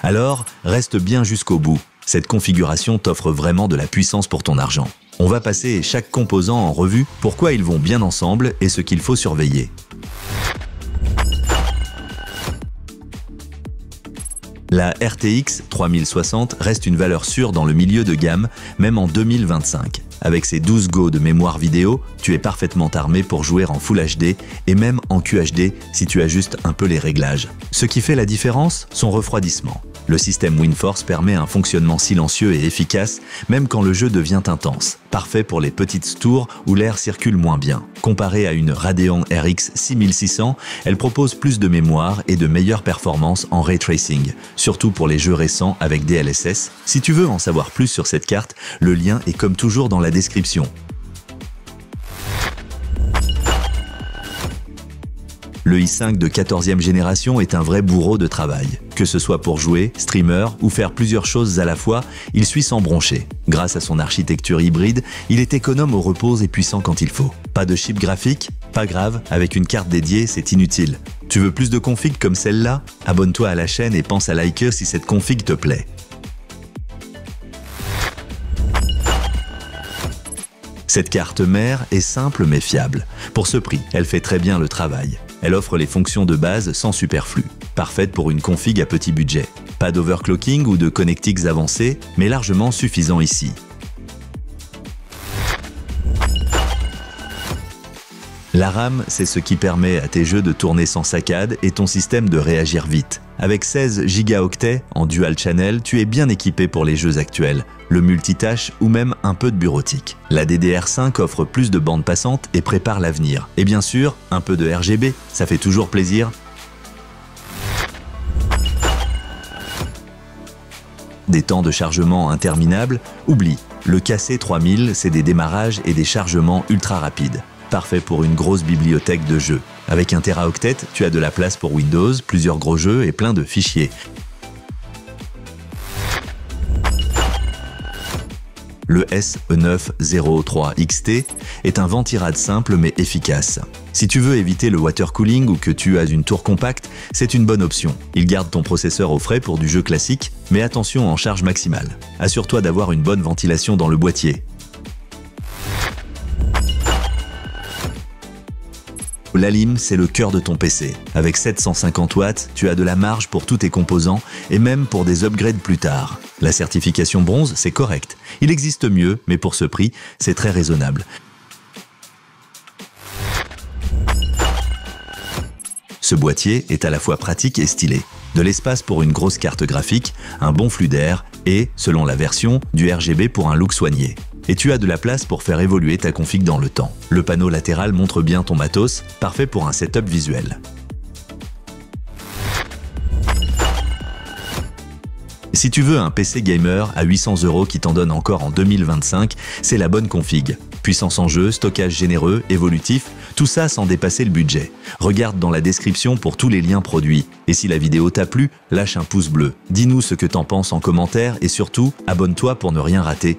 Alors, reste bien jusqu'au bout. Cette configuration t'offre vraiment de la puissance pour ton argent. On va passer chaque composant en revue, pourquoi ils vont bien ensemble et ce qu'il faut surveiller. La RTX 3060 reste une valeur sûre dans le milieu de gamme, même en 2025. Avec ses 12 Go de mémoire vidéo, tu es parfaitement armé pour jouer en Full HD et même en QHD si tu ajustes un peu les réglages. Ce qui fait la différence, son refroidissement. Le système WindForce permet un fonctionnement silencieux et efficace, même quand le jeu devient intense. Parfait pour les petites tours où l'air circule moins bien. Comparée à une Radeon RX 6600, elle propose plus de mémoire et de meilleures performances en ray tracing, surtout pour les jeux récents avec DLSS. Si tu veux en savoir plus sur cette carte, le lien est comme toujours dans la description. Le i5 de 14e génération est un vrai bourreau de travail. Que ce soit pour jouer, streamer ou faire plusieurs choses à la fois, il suit sans broncher. Grâce à son architecture hybride, il est économe au repos et puissant quand il faut. Pas de chip graphique? Pas grave, avec une carte dédiée, c'est inutile. Tu veux plus de configs comme celle-là? Abonne-toi à la chaîne et pense à liker si cette config te plaît. Cette carte mère est simple mais fiable. Pour ce prix, elle fait très bien le travail. Elle offre les fonctions de base sans superflu. Parfaite pour une config à petit budget. Pas d'overclocking ou de connectiques avancés, mais largement suffisant ici. La RAM, c'est ce qui permet à tes jeux de tourner sans saccade et ton système de réagir vite. Avec 16 Go en dual channel, tu es bien équipé pour les jeux actuels, le multitâche ou même un peu de bureautique. La DDR5 offre plus de bandes passantes et prépare l'avenir. Et bien sûr, un peu de RGB, ça fait toujours plaisir. Des temps de chargement interminables? Oublie, le KC3000, c'est des démarrages et des chargements ultra rapides. Parfait pour une grosse bibliothèque de jeux. Avec un Teraoctet, tu as de la place pour Windows, plusieurs gros jeux et plein de fichiers. Le SE903XT est un ventirad simple mais efficace. Si tu veux éviter le water cooling ou que tu as une tour compacte, c'est une bonne option. Il garde ton processeur au frais pour du jeu classique, mais attention en charge maximale. Assure-toi d'avoir une bonne ventilation dans le boîtier. L'Alim, c'est le cœur de ton PC. Avec 750 watts, tu as de la marge pour tous tes composants et même pour des upgrades plus tard. La certification bronze, c'est correct. Il existe mieux, mais pour ce prix, c'est très raisonnable. Ce boîtier est à la fois pratique et stylé. De l'espace pour une grosse carte graphique, un bon flux d'air et, selon la version, du RGB pour un look soigné. Et tu as de la place pour faire évoluer ta config dans le temps. Le panneau latéral montre bien ton matos, parfait pour un setup visuel. Si tu veux un PC gamer à 800 € qui t'en donne encore en 2025, c'est la bonne config. Puissance en jeu, stockage généreux, évolutif, tout ça sans dépasser le budget. Regarde dans la description pour tous les liens produits. Et si la vidéo t'a plu, lâche un pouce bleu. Dis-nous ce que t'en penses en commentaire et surtout, abonne-toi pour ne rien rater.